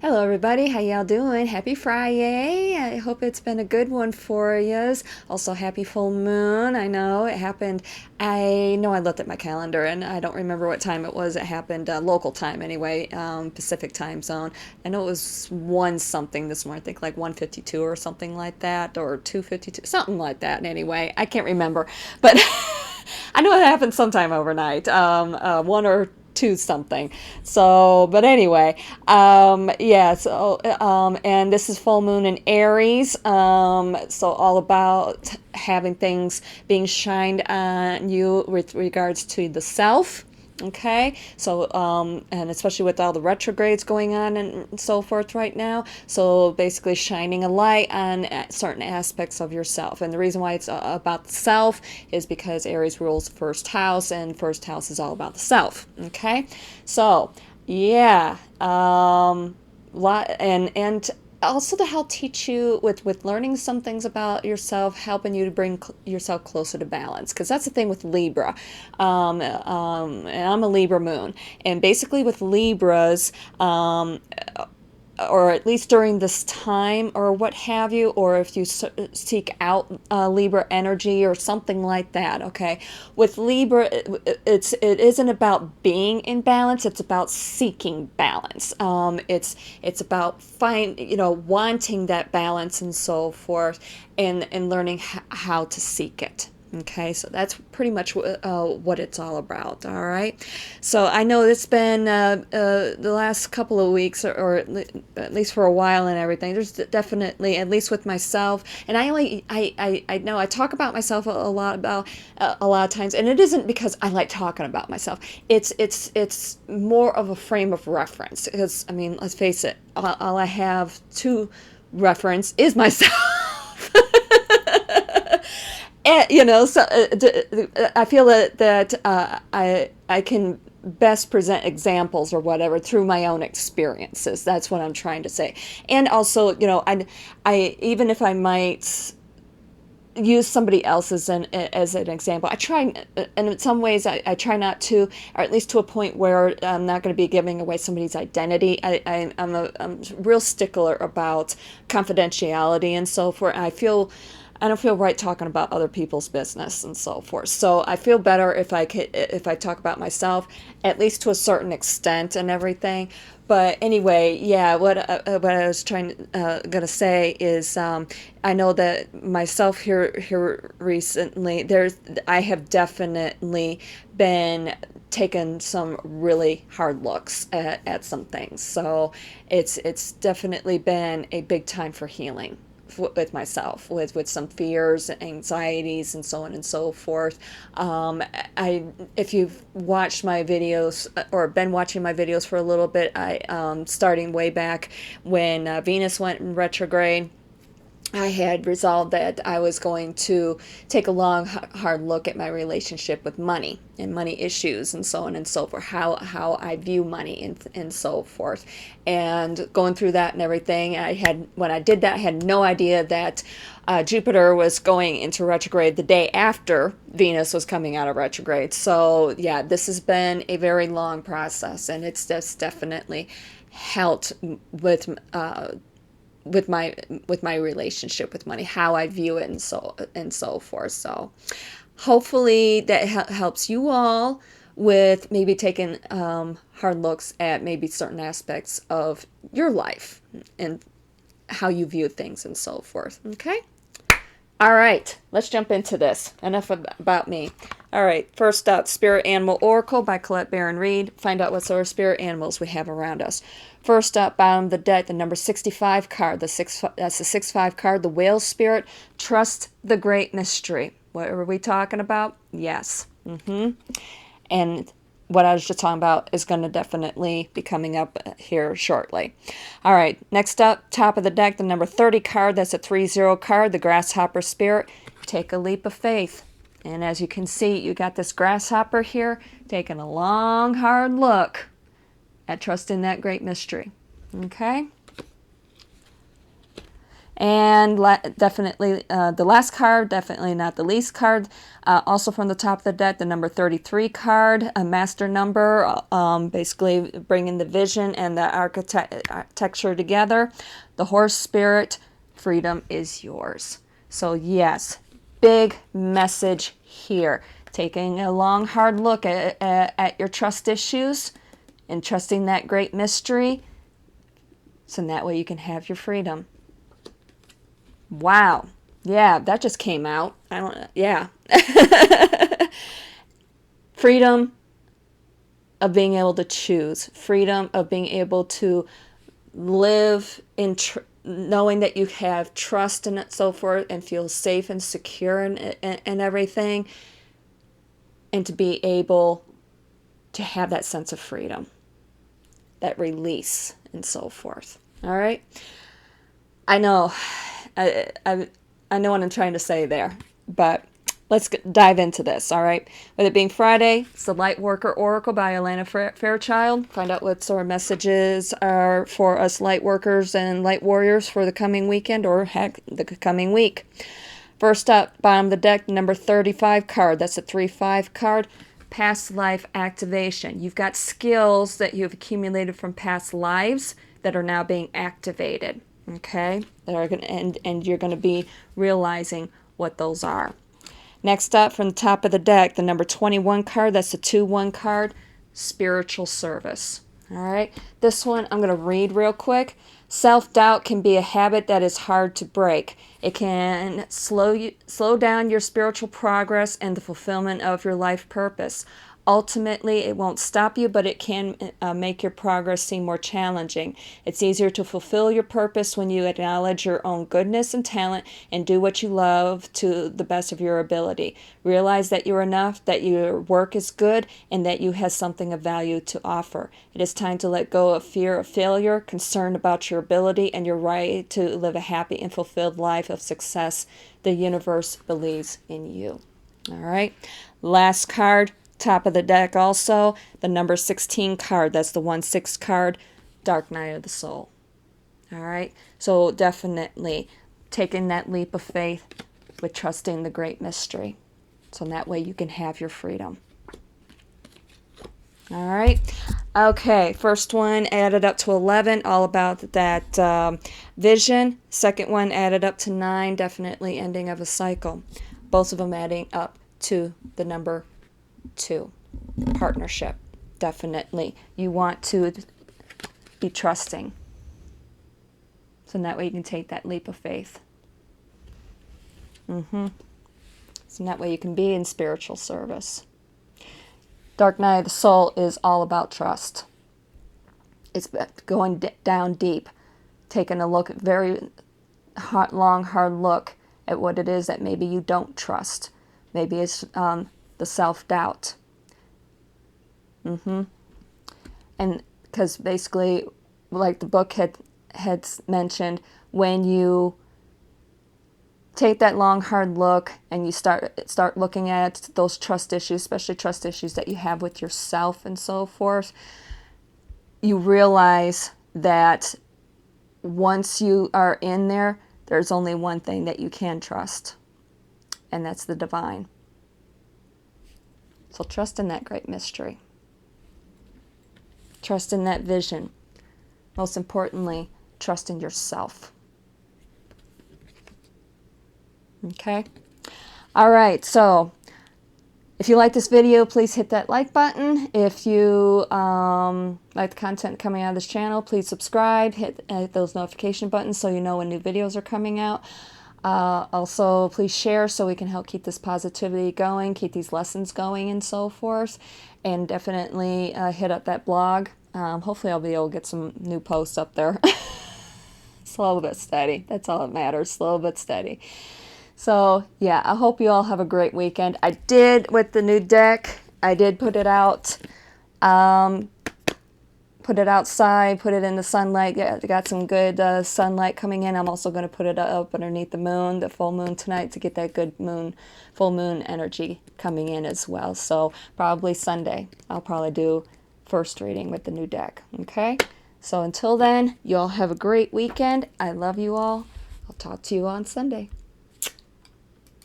Hello everybody, how y'all doing? Happy Friday. I hope it's been a good one for yous. Also happy full moon. I know it happened. I know I looked at my calendar and I don't remember what time it was. It happened local time anyway, Pacific time zone. I know it was 1 something this morning. I think like 1:52 or something like that, or 2:52, something like that. Anyway, I can't remember. But I know it happened sometime overnight. 1 or 2 something. So, but anyway, yeah. So, and this is full moon in Aries. So all about having things being shined on you with regards to the self. Okay, so and especially with all the retrogrades going on and so forth right now, so basically shining a light on certain aspects of yourself. And the reason why it's about the self is because Aries rules first house, and first house is all about the self. Okay, so yeah, lot and also to help teach you with learning some things about yourself, helping you to bring yourself closer to balance, because that's the thing with Libra. And I'm a Libra moon, and basically with Libras, or at least during this time or what have you, or if you seek out Libra energy or something like that. Okay, with Libra, it isn't about being in balance, it's about seeking balance. It's about wanting that balance and so forth, and learning how to seek it. Okay, so that's pretty much what it's all about. All right, so I know it's been the last couple of weeks, or at least for a while and everything. There's definitely, at least with myself, and I know I talk about myself a lot of times, and it isn't because I like talking about myself. It's more of a frame of reference, because I mean, let's face it, all I have to reference is myself. And, so I feel that I can best present examples or whatever through my own experiences. That's what I'm trying to say. And also, I even if I might use somebody else as an example, I try, and in some ways I try not to, or at least to a point where I'm not going to be giving away somebody's identity. I'm a real stickler about confidentiality and so forth. I don't feel right talking about other people's business and so forth. So I feel better if I talk about myself, at least to a certain extent and everything. But anyway, yeah, what I was gonna say is, I know that myself here recently, I have definitely been taken some really hard looks at some things. So it's definitely been a big time for healing with myself, with some fears and anxieties and so on and so forth. If you've watched my videos or been watching my videos for a little bit, starting way back when Venus went in retrograde, I had resolved that I was going to take a long, hard look at my relationship with money and money issues and so on and so forth, how I view money and so forth. And going through that and everything, when I did that, I had no idea that Jupiter was going into retrograde the day after Venus was coming out of retrograde. So yeah, this has been a very long process, and it's just definitely helped with my relationship with money, how I view it, and so forth. So hopefully that helps you all with maybe taking hard looks at maybe certain aspects of your life and how you view things and so forth. Okay. All right, let's jump into this. Enough about me. All right, first up, Spirit Animal Oracle by Colette Baron Reed. Find out what sort of spirit animals we have around us. First up, bottom of the deck, the number 65 card. That's the 6-5 card, the Whale Spirit. Trust the Great Mystery. What are we talking about? Yes. And what I was just talking about is going to definitely be coming up here shortly. All right, next up, top of the deck, the number 30 card. That's a 3-0 card, the Grasshopper Spirit. Take a leap of faith. And as you can see, you got this grasshopper here taking a long, hard look at trusting that great mystery. Okay? And definitely the last card, definitely not the least card, also from the top of the deck, the number 33 card, a master number, basically bringing the vision and the architecture together. The horse spirit, freedom is yours. So yes, big message here. Taking a long, hard look at your trust issues and trusting that great mystery, so that way you can have your freedom. Wow. Yeah, that just came out. I don't know. Yeah. Freedom of being able to choose. Freedom of being able to live in knowing that you have trust in it, so forth, and feel safe and secure and everything. And to be able to have that sense of freedom, that release, and so forth. All right? I know. I know what I'm trying to say there, but let's dive into this, all right? With it being Friday, it's the Light Worker Oracle by Alana Fairchild. Find out what sort of messages are for us light workers and light warriors for the coming weekend, or heck, the coming week. First up, bottom of the deck, number 35 card. That's a 3-5 card. Past life activation. You've got skills that you've accumulated from past lives that are now being activated. Okay, that are going to, and you're going to be realizing what those are. Next up, from the top of the deck, the number 21 card. That's a 2-1 card. Spiritual service. All right, this one I'm going to read real quick. Self-doubt can be a habit that is hard to break. It can slow down your spiritual progress and the fulfillment of your life purpose. Ultimately, it won't stop you, but it can make your progress seem more challenging. It's easier to fulfill your purpose when you acknowledge your own goodness and talent and do what you love to the best of your ability. Realize that you're enough, that your work is good, and that you have something of value to offer. It is time to let go of fear of failure, concern about your ability, and your right to live a happy and fulfilled life of success. The universe believes in you. All right. Last card. Top of the deck also, the number 16 card. That's the 1-6 card, Dark Night of the Soul. All right, so definitely taking that leap of faith with trusting the great mystery, so that way you can have your freedom. All right, okay, first one added up to 11, all about that vision. Second one added up to 9, definitely ending of a cycle. Both of them adding up to the number 2, partnership. Definitely you want to be trusting, so that way you can take that leap of faith. So that way you can be in spiritual service. Dark Night of the Soul is all about trust. It's going down deep, taking a look, very long, hard look at what it is that maybe you don't trust. Maybe it's the self-doubt. And because basically, like the book had mentioned, when you take that long, hard look and you start looking at those trust issues, especially trust issues that you have with yourself and so forth, you realize that once you are in there, there's only one thing that you can trust, and that's the divine. So trust in that great mystery. Trust in that vision. Most importantly, trust in yourself. Okay? All right, so if you like this video, please hit that like button. If you like the content coming out of this channel, please subscribe. Hit those notification buttons so you know when new videos are coming out. Also, please share so we can help keep this positivity going, keep these lessons going and so forth. And definitely hit up that blog. Hopefully I'll be able to get some new posts up there. Slow but steady. That's all that matters. Slow but steady. So, yeah, I hope you all have a great weekend. I did, with the new deck, I did put it out. Put it outside, put it in the sunlight. Yeah, got some good sunlight coming in. I'm also going to put it up underneath the moon, the full moon tonight, to get that good full moon energy coming in as well. So probably Sunday, I'll probably do first reading with the new deck. Okay? So until then, you all have a great weekend. I love you all. I'll talk to you on Sunday.